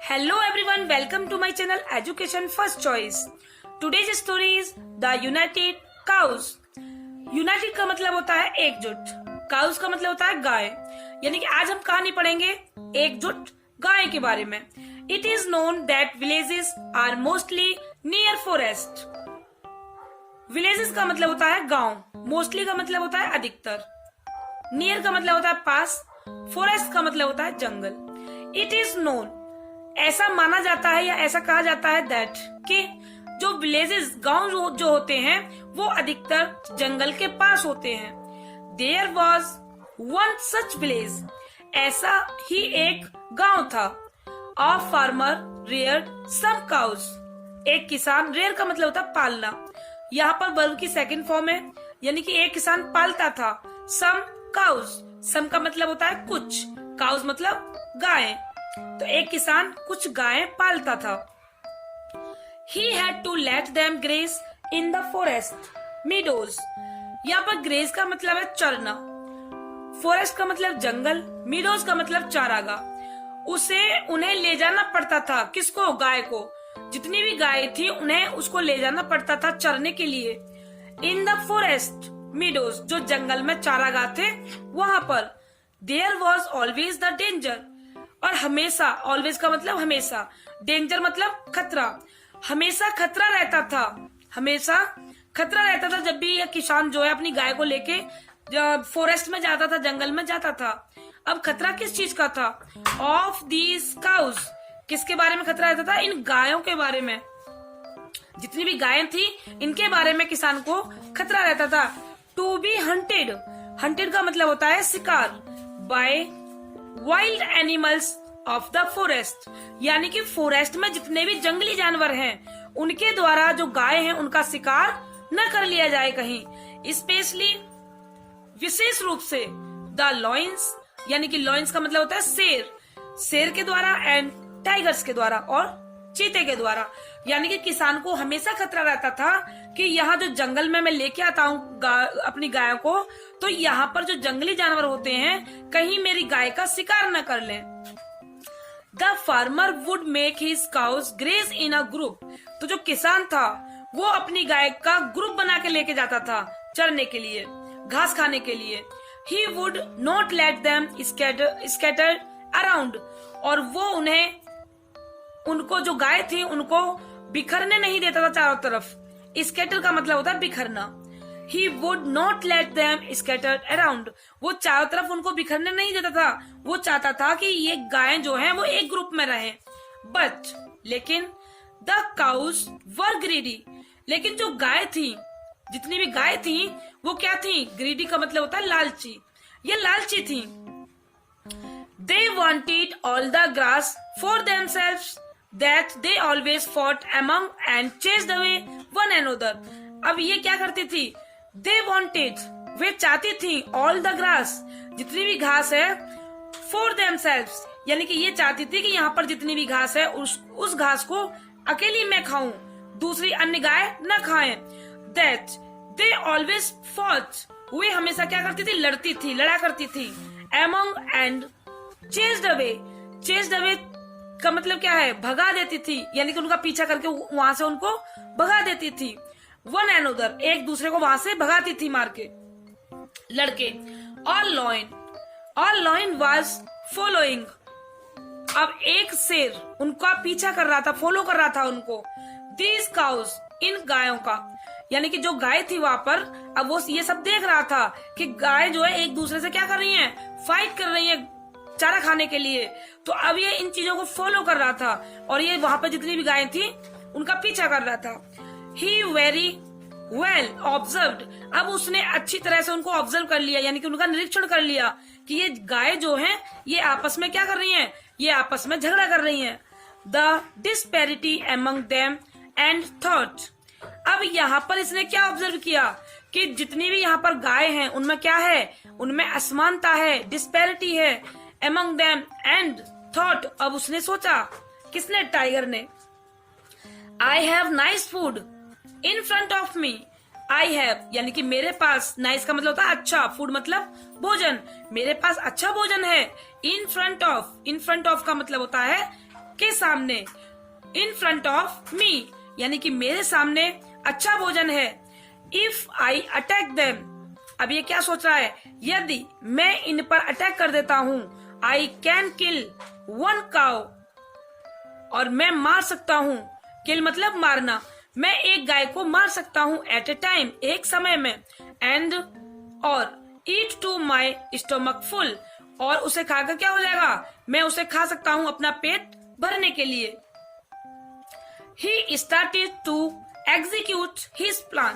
Hello everyone, welcome to my channel Education First Choice. Today's story is The United Cows. United का मतलब होता है एकजुट, cows का मतलब होता है गाय। यानी कि आज हम कहानी पढ़ेंगे एकजुट गाय के बारे में। It is known that villages are mostly near forest. Villages का मतलब होता है गांव, mostly का मतलब होता है अधिकतर, near का मतलब होता है पास, forest का मतलब होता है जंगल। It is known, ऐसा माना जाता है या ऐसा कहा जाता है दैट कि जो विलेजेस गांव जो होते हैं वो अधिकतर जंगल के पास होते हैं। There was one such village, ऐसा ही एक गांव था। A farmer reared some cows, एक किसान, रेयर का मतलब होता है पालना, यहाँ पर वर्ब की सेकंड फॉर्म है, यानी कि एक किसान पालता था। सम काउस, सम का मतलब होता है कुछ, काउस मतलब गाय, तो एक किसान कुछ गायें पालता था। He had to let them graze in the forest meadows. यहाँ पर ग्रेज का मतलब है चरना, फॉरेस्ट का मतलब जंगल, मीडोज का मतलब चारागाह। उन्हें ले जाना पड़ता था, किसको? गाय को। जितनी भी गाय थी उन्हें उसको ले जाना पड़ता था चरने के लिए। इन द फॉरेस्ट मीडोज, जो जंगल में चारागाह थे वहां पर। There was always the danger, और हमेशा, ऑलवेज का मतलब हमेशा, डेंजर मतलब खतरा, हमेशा खतरा रहता था। हमेशा खतरा रहता था जब भी यह किसान जो है अपनी गाय को लेके फॉरेस्ट में जाता था, जंगल में जाता था। अब खतरा किस चीज का था? ऑफ दीज काउज, किसके बारे में खतरा रहता था? इन गायों के बारे में। जितनी भी गायें थी इनके बारे में किसान को खतरा रहता था। टू बी हंटेड, हंटेड का मतलब होता है शिकार, by wild animals of the forest, यानी कि फॉरेस्ट में जितने भी जंगली जानवर हैं उनके द्वारा जो गाय हैं उनका शिकार न कर लिया जाए कहीं। स्पेशली, विशेष रूप से, द लॉयंस, यानी कि लॉयंस का मतलब होता है शेर, शेर के द्वारा, एंड टाइगर्स के द्वारा और चीते के द्वारा। यानी कि किसान को हमेशा खतरा रहता था कि यहाँ जो जंगल में मैं लेके आता हूँ अपनी गाय को, तो यहाँ पर जो जंगली जानवर होते हैं कहीं मेरी गाय का शिकार न कर लें। The farmer would make his cows graze in a group, तो जो किसान था वो अपनी गाय का ग्रुप बना के लेके जाता था चरने के लिए, घास खाने के लिए। He would not let them scatter around, और वो उनको जो गाय थी उनको बिखरने नहीं देता था चारों तरफ। स्कैटर का मतलब होता है बिखरना। He would not let them scatter around, वो चारों तरफ उनको बिखरने नहीं देता था, वो चाहता था कि ये गायें जो हैं वो एक ग्रुप में रहें। But, लेकिन the cows were greedy, लेकिन जो गाय थी, जितनी भी गाय थी वो क्या थी? ग्रीडी का मतलब होता है लालची, ये लालची थी। They wanted all the grass for themselves, that they always fought among and chased away one another. अब ये क्या करती थी? They wanted, वे चाहती थी, all the grass, जितनी भी घास है, for themselves, यानी कि ये चाहती थी कि यहाँ पर जितनी भी घास है उस घास को अकेली मैं खाऊं, दूसरी अन्य गाय न खाएं। That they always fought, वे हमेशा क्या करती थी? लड़ती थी, लड़ा करती थी। Among and chased away, chased away का मतलब क्या है? भगा देती थी, यानी कि उनका पीछा करके वहां से उनको भगा देती थी। वन एनोदर, एक दूसरे को वहां से भगाती थी मार के, लड़के। ऑल लॉइन वाज फॉलोइंग, अब एक शेर उनका पीछा कर रहा था, फॉलो कर रहा था उनको। दीज काउस, इन गायों का, यानी कि जो गाय थी वहां पर, अब वो ये सब देख रहा था कि गाय जो है एक दूसरे से क्या कर रही है? फाइट कर रही है चारा खाने के लिए। तो अब ये इन चीजों को फॉलो कर रहा था और ये वहां पर जितनी भी गायें थी उनका पीछा कर रहा था। He very well observed, अब उसने अच्छी तरह से उनको ऑब्जर्व कर लिया, यानी कि उनका निरीक्षण कर लिया कि ये गाय जो हैं ये आपस में क्या कर रही हैं? ये आपस में झगड़ा कर रही हैं। The disparity among them and thought, अब यहाँ पर इसने क्या ऑब्जर्व किया कि जितनी भी यहाँ पर गाय हैं उनमें क्या है? उनमें असमानता है, डिस्पैरिटी है। among them and thought, अब उसने सोचा, किसने? टाइगर ने। I have nice food in front of me, I have, यानी कि मेरे पास, नाइस का मतलब होता है अच्छा, फूड मतलब भोजन, मेरे पास अच्छा भोजन है। In front of, in front of का मतलब होता है के सामने, इन फ्रंट ऑफ मी, यानी कि मेरे सामने अच्छा भोजन है। इफ आई अटैक देम, अब ये क्या सोच रहा है, यदि मैं इन पर अटैक कर देता हूँ, I can kill one cow, और मैं मार सकता हूँ, किल मतलब मारना, मैं एक गाय को मार सकता हूँ एट ए टाइम, एक समय में, एंड और ईट टू माई स्टोमक फुल, और उसे खाकर क्या हो जाएगा, मैं उसे खा सकता हूँ अपना पेट भरने के लिए। He started to execute his plan.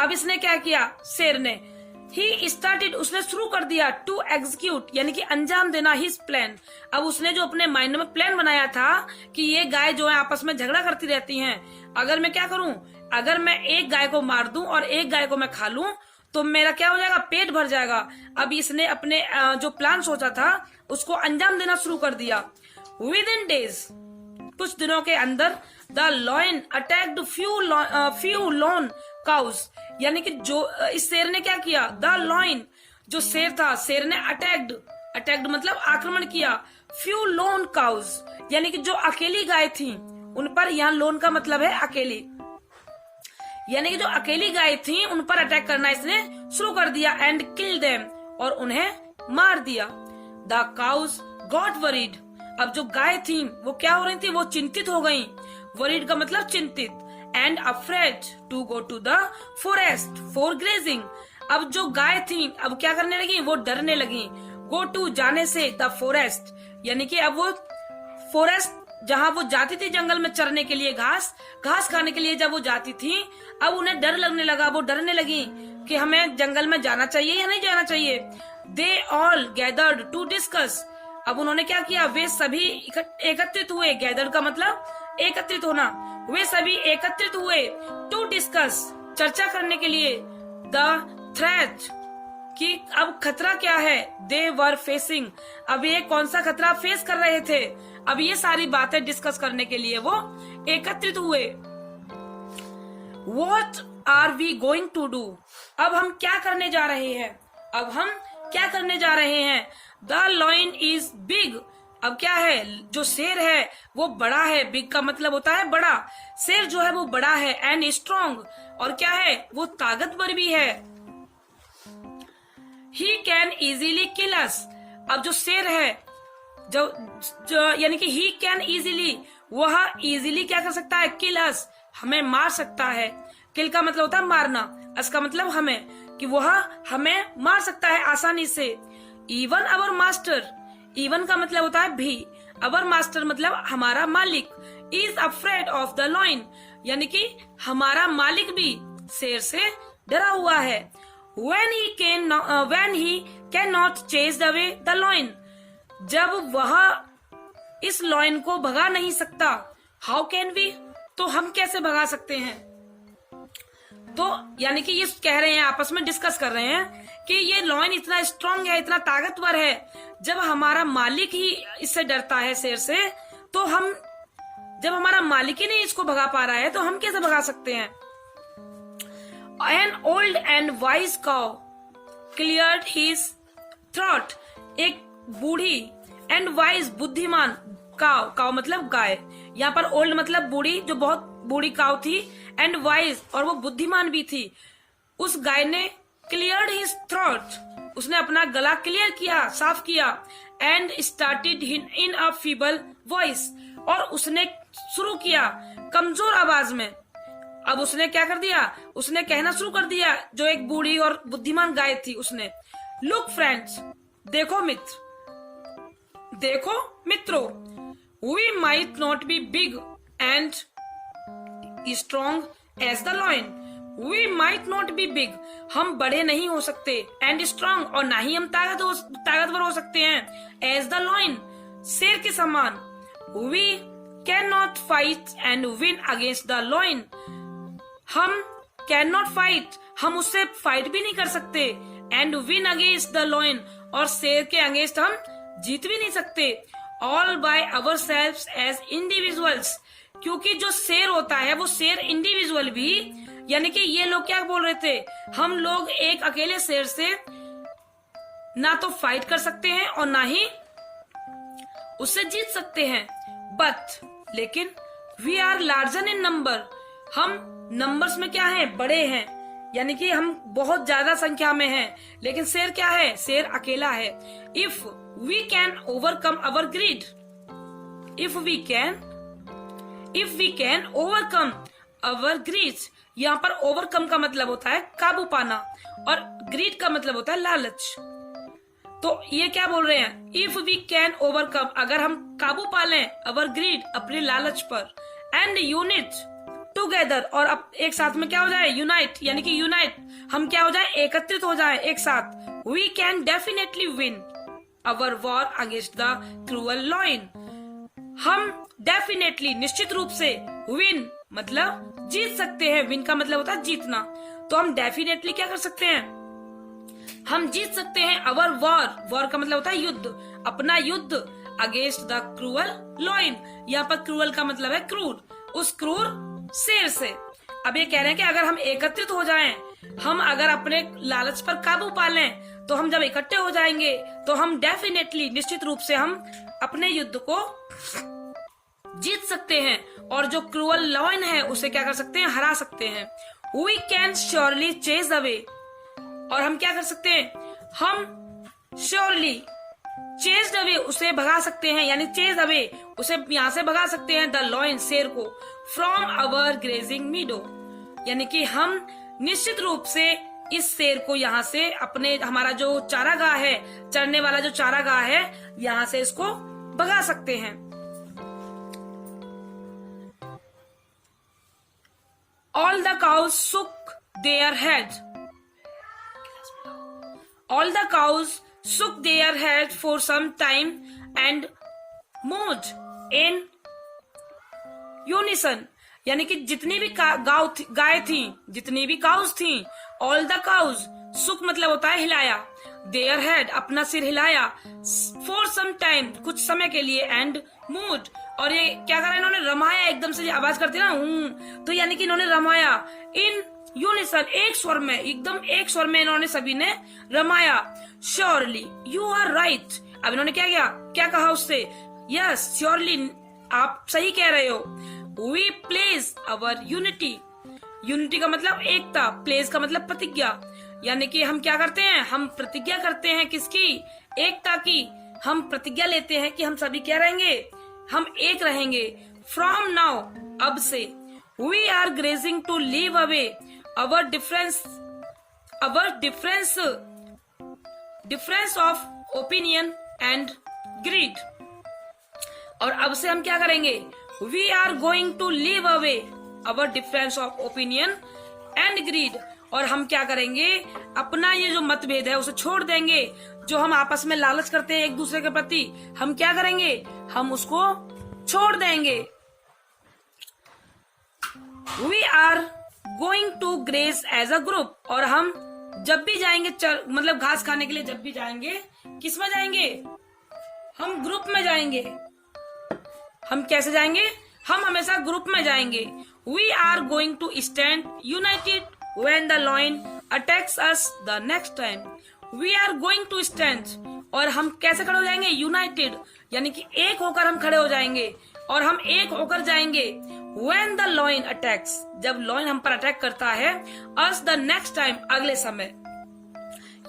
अब इसने क्या किया, शेर ने, He started, उसने शुरू कर दिया, to execute यानी कि अंजाम देना, his plan। अब उसने जो अपने माइंड में प्लान बनाया था कि ये गाय जो है आपस में झगड़ा करती रहती हैं, अगर मैं क्या करूं, अगर मैं एक गाय को मार दूं और एक गाय को मैं खा लूं तो मेरा क्या हो जाएगा, पेट भर जाएगा। अब इसने अपने जो प्लान सोचा था उसको अंजाम देना शुरू कर दिया। विद इन डेज, कुछ दिनों के अंदर, the lion attacked few lone cows, यानी कि जो इस शेर ने क्या किया, द लॉयन जो शेर था, शेर ने अटैक्ड मतलब आक्रमण किया, फ्यू लोन काउज यानी कि जो अकेली गाय थी उन पर, यहाँ लोन का मतलब है अकेली, यानी कि जो अकेली गाय थी उन पर अटैक करना इसने शुरू कर दिया, एंड किल देम, और उन्हें मार दिया। द काउज गॉट वरीड, अब जो गाय थी वो क्या हो रही थी, वो चिंतित हो गयी, वरीड का मतलब चिंतित, and afraid to go to the forest for grazing, अब जो गाय थी अब क्या करने लगी, वो डरने लगी, गो टू जाने से, द फॉरेस्ट यानी कि अब वो फॉरेस्ट जहाँ वो जाती थी जंगल में चरने के लिए, घास खाने के लिए जब वो जाती थी, अब उन्हें डर लगने लगा, वो डरने लगी कि हमें जंगल में जाना चाहिए या नहीं जाना चाहिए। They all gathered to discuss, अब उन्होंने क्या किया, वे सभी एकत्रित हुए, गैदर्ड का मतलब एकत्रित होना, वे सभी एकत्रित हुए, टू डिस्कस चर्चा करने के लिए, द थ्रेट कि अब खतरा क्या है, दे वर फेसिंग, अब ये कौन सा खतरा फेस कर रहे थे, अब ये सारी बातें डिस्कस करने के लिए वो एकत्रित हुए। What are we going to do? अब हम क्या करने जा रहे हैं, अब हम क्या करने जा रहे हैं। The lion is big, अब क्या है, जो शेर है वो बड़ा है, बिग का मतलब होता है बड़ा, शेर जो है वो बड़ा है, एंड स्ट्रॉन्ग, और क्या है, वो ताकतवर भी है। He can easily kill us, अब जो शेर है जो यानी कि he can easily, वह easily क्या कर सकता है, kill us, हमें मार सकता है। किल का मतलब होता है मारना, अस का मतलब हमें, कि वह हमें मार सकता है आसानी से। इवन अवर मास्टर, इवन का मतलब होता है भी, अवर मास्टर मतलब हमारा मालिक, is afraid of the lion, यानी कि हमारा मालिक भी शेर से डरा हुआ है। when he cannot chase away the lion, जब वह इस लॉयन को भगा नहीं सकता, हाउ कैन वी, तो हम कैसे भगा सकते हैं। तो यानी कि ये कह रहे हैं, आपस में डिस्कस कर रहे हैं कि ये लॉयन इतना स्ट्रांग है, इतना ताकतवर है, जब हमारा मालिक ही इससे डरता है शेर से, तो हम, जब हमारा मालिक ही नहीं इसको भगा पा रहा है तो हम कैसे भगा सकते हैं। An old and wise cow cleared his throat, एक बूढ़ी एंड वाइज बुद्धिमान, काव मतलब गाय, यहाँ पर ओल्ड मतलब बूढ़ी, जो बहुत बूढ़ी काव थी, एंड वाइज और वो बुद्धिमान भी थी। उस गाय ने क्लियर्ड हिज थ्रोट, उसने अपना गला क्लियर किया, साफ किया, and started in a feeble voice, और उसने शुरू किया कमजोर आवाज में। अब उसने क्या कर दिया, उसने कहना शुरू कर दिया, जो एक बूढ़ी और बुद्धिमान गाय थी उसने, लुक फ्रेंड्स, देखो मित्र, देखो मित्रों, we might not be big and strong as the lion, we might not be big, हम बड़े नहीं हो सकते, एंड स्ट्रॉन्ग और ना ही हम ताकतवर हो सकते हैं, एज द लॉयन शेर के समान, we can not fight and win against the lion, हम कैन नॉट फाइट, हम उससे फाइट भी नहीं कर सकते, and win against the lion, और शेर के अगेंस्ट हम जीत भी नहीं सकते, all by ourselves as individuals, क्योंकि जो शेर होता है वो शेर इंडिविजुअल भी, यानी कि ये लोग क्या बोल रहे थे, हम लोग एक अकेले शेर से ना तो फाइट कर सकते हैं और ना ही उससे जीत सकते हैं। बट लेकिन we are larger in number, हम नंबर्स में क्या हैं, बड़े हैं, यानी कि हम बहुत ज्यादा संख्या में हैं। लेकिन शेर क्या है, शेर अकेला है। If we can overcome our greed, if we can overcome our greed, यहाँ पर ओवरकम का मतलब होता है काबू पाना और ग्रीड का मतलब होता है लालच। तो ये क्या बोल रहे हैं, इफ वी कैन ओवरकम, अगर हम काबू पा लें अवर ग्रीड, अपने लालच पर, एंड यूनिट टुगेदर, और अब एक साथ में क्या हो जाए, यूनाइट, यानी कि यूनाइट, हम क्या हो जाए, एकत्रित हो जाए एक साथ, we can definitely win our war against the cruel lion, हम डेफिनेटली निश्चित रूप से, विन मतलब जीत सकते हैं, विन का मतलब होता है जीतना, तो हम डेफिनेटली क्या कर सकते हैं, हम जीत सकते हैं अवर वॉर, वॉर का मतलब होता है युद्ध, अपना युद्ध, अगेंस्ट द क्रूअल लॉइन, यहाँ पर क्रूअल का मतलब है क्रूर, उस क्रूर शेर से। अब ये कह रहे हैं कि अगर हम एकत्रित हो जाएं, हम अगर अपने लालच पर काबू पा लें, तो हम जब इकट्ठे हो जाएंगे तो हम डेफिनेटली निश्चित रूप से हम अपने युद्ध को जीत सकते हैं और जो क्रूअल लॉइन है उसे क्या कर सकते हैं, हरा सकते हैं। We can surely chase away, और हम क्या कर सकते हैं, हम श्योरली चेज अवे, उसे भगा सकते हैं, यानी चेज अवे, उसे यहाँ से भगा सकते हैं, द लॉइन, शेर को, फ्रॉम अवर ग्रेजिंग मीडो, यानी कि हम निश्चित रूप से इस शेर को यहाँ से, अपने हमारा जो चारागाह है, चरने वाला जो चारागाह है, यहाँ से इसको भगा सकते हैं। All the cows shook their head. All the cows shook their head for some time and mooed in unison. यानी कि जितनी भी गाय थी, जितनी भी काउस थी, all the cows, shook मतलब होता है हिलाया, their head अपना सिर हिलाया, for some time कुछ समय के लिए, and mooed, और ये क्या करा, इन्होंने रमाया, एकदम से आवाज करते ना, तो यानी कि इन्होंने रमाया, इन यूनिसन, एक स्वर में, एकदम एक स्वर में इन्होंने सभी ने रमाया, श्योरली यू आर राइट, अब इन्होंने क्या किया, क्या कहा उससे, यस श्योरली आप सही कह रहे हो, we place our unity, unity का मतलब एकता, प्लेस का मतलब प्रतिज्ञा, यानी कि हम क्या करते हैं, हम प्रतिज्ञा करते हैं, किसकी, एकता की, हम प्रतिज्ञा लेते हैं कि हम सभी क्या रहेंगे, हम एक रहेंगे, फ्रॉम नाउ, अब से, we are grazing to leave away our difference of opinion and greed, और अब से हम क्या करेंगे, we are going to leave away our difference of opinion and greed, और हम क्या करेंगे, अपना ये जो मतभेद है उसे छोड़ देंगे, जो हम आपस में लालच करते हैं एक दूसरे के प्रति, हम क्या करेंगे, हम उसको छोड़ देंगे। We are going to graze as a group, और हम जब भी जाएंगे मतलब घास खाने के लिए, जब भी जाएंगे, किस में जाएंगे, हम ग्रुप में जाएंगे, हम कैसे जाएंगे, हम हमेशा ग्रुप में जाएंगे। We are going to stand united when the lion attacks us the next time. We are going to stand, और हम कैसे खड़े हो जाएंगे, यूनाइटेड, यानी कि एक होकर हम खड़े हो जाएंगे और हम एक होकर जाएंगे, when the lion attacks, जब लॉयन हम पर अटैक करता है, us the next time, अगले समय,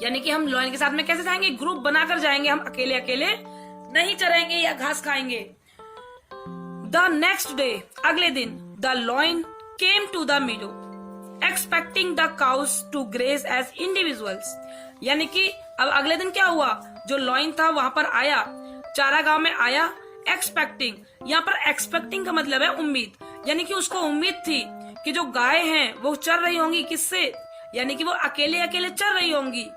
यानी कि हम लॉयन के साथ में कैसे जाएंगे, ग्रुप बनाकर जाएंगे, हम अकेले अकेले नहीं चलेंगे या घास खाएंगे। The next day, अगले दिन, the lion came to the meadow expecting the cows to graze as individuals, यानी कि अब अगले दिन क्या हुआ, जो लॉइन था वहां पर आया, चारागाह में आया, एक्सपेक्टिंग, यहाँ पर एक्सपेक्टिंग का मतलब है उम्मीद, यानी कि उसको उम्मीद थी कि जो गाय हैं वो चर रही होंगी, किससे, यानी कि वो अकेले अकेले चर रही होंगी।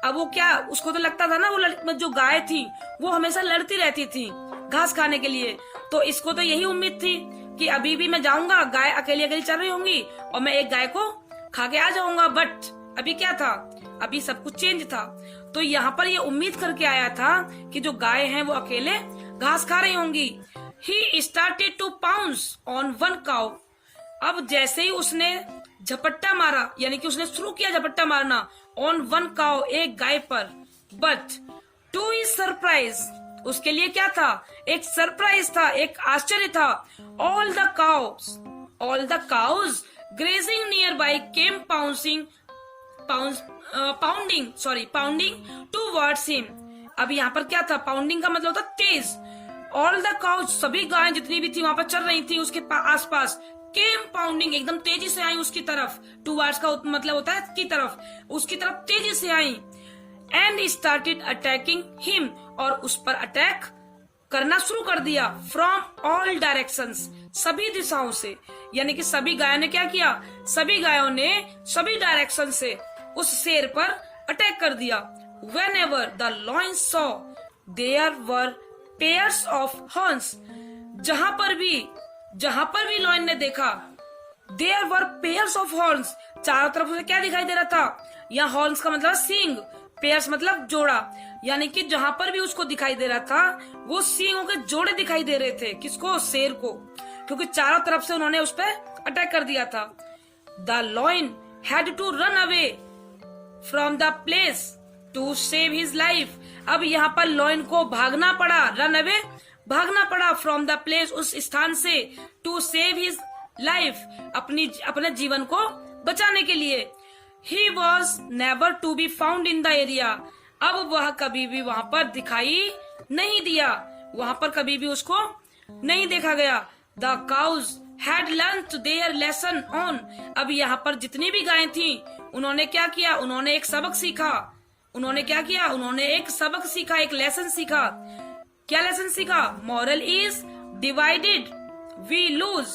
अब वो क्या, उसको तो लगता था ना, वो जो गाय थी वो हमेशा लड़ती रहती थी घास खाने के लिए, तो इसको तो यही उम्मीद थी कि अभी भी मैं जाऊंगा, गाय अकेली अकेली चल रही होंगी और मैं एक गाय को खा के आ जाऊंगा, बट अभी क्या था, अभी सब कुछ चेंज था, तो यहाँ पर ये उम्मीद करके आया था कि जो गाय हैं वो अकेले घास खा रही होंगी। He started to pounce on one cow, अब जैसे ही उसने झपट्टा मारा, यानी कि उसने शुरू किया झपट्टा मारना, ऑन वन काउ, एक गाय पर, बट टू हिज सरप्राइज, उसके लिए क्या था? एक सरप्राइज था, एक आश्चर्य था। All the cows grazing nearby came pounding towards him. अब यहाँ पर क्या था? पाउंडिंग का मतलब था तेज। ऑल द काउज, सभी गायें जितनी भी थी वहां पर चल रही थी उसके आसपास, केम पाउंडिंग, एकदम तेजी से आई उसकी तरफ। टूवर्ड्स का मतलब होता है की तरफ, उसकी तरफ तेजी से आई। एंड स्टार्टेड अटैकिंग हिम, और उस पर अटैक करना शुरू कर दिया। फ्रॉम ऑल डायरेक्शंस, सभी दिशाओं से। यानी कि सभी गायों ने क्या किया? सभी गायों ने सभी डायरेक्शन से उस शेर पर अटैक कर दिया। Whenever the lion saw, there were pairs of horns. जहां पर भी लॉयन ने देखा, there were pairs of horns, चारों तरफ से क्या दिखाई दे रहा था? यहाँ हॉर्न्स का मतलब सींग, पेयर्स मतलब जोड़ा। यानी कि जहां पर भी उसको दिखाई दे रहा था वो सींगों के जोड़े दिखाई दे रहे थे। किसको? शेर को, क्योंकि चारों तरफ से उन्होंने उस पर अटैक कर दिया था। The lion had to run away from the place to save his life. अब यहाँ पर लॉयन को भागना पड़ा, रन अवे, भागना पड़ा, फ्रॉम द प्लेस, उस स्थान से, टू सेव हिज लाइफ, अपने जीवन को बचाने के लिए। He was never to be found in the area. अब वह कभी भी वहां पर दिखाई नहीं दिया, वहां पर कभी भी उसको नहीं देखा गया। The cows had learned their lesson on. अब यहाँ पर जितनी भी गायें थी उन्होंने क्या किया? उन्होंने एक सबक सीखा। उन्होंने क्या किया? उन्होंने एक सबक सीखा, एक लेसन सीखा। क्या लेसन सीखा? Moral is divided we lose.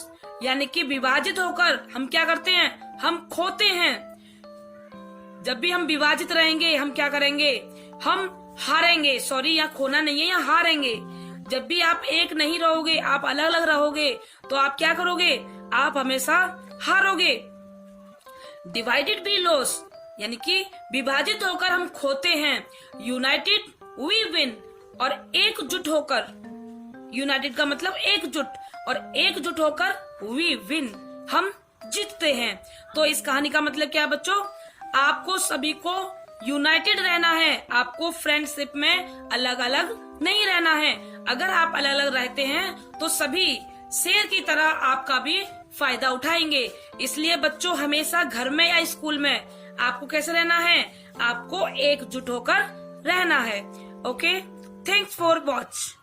यानी कि विभाजित होकर हम क्या करते हैं? हम खोते हैं। जब भी हम विभाजित रहेंगे हम क्या करेंगे? हम हारेंगे। सॉरी, यहाँ खोना नहीं है, यहाँ हारेंगे। जब भी आप एक नहीं रहोगे, आप अलग अलग रहोगे, तो आप क्या करोगे? आप हमेशा हारोगे। डिवाइडेड वी लॉस, यानी कि विभाजित होकर हम खोते हैं। यूनाइटेड वी विन, और एकजुट होकर, यूनाइटेड का मतलब एकजुट, और एकजुट होकर वी विन, हम जीतते हैं। तो इस कहानी का मतलब क्या है बच्चों? आपको सभी को यूनाइटेड रहना है, आपको फ्रेंडशिप में अलग अलग नहीं रहना है। अगर आप अलग अलग रहते हैं तो सभी शेर की तरह आपका भी फायदा उठाएंगे। इसलिए बच्चों हमेशा घर में या स्कूल में आपको कैसे रहना है? आपको एकजुट होकर रहना है। Okay, thanks for watch.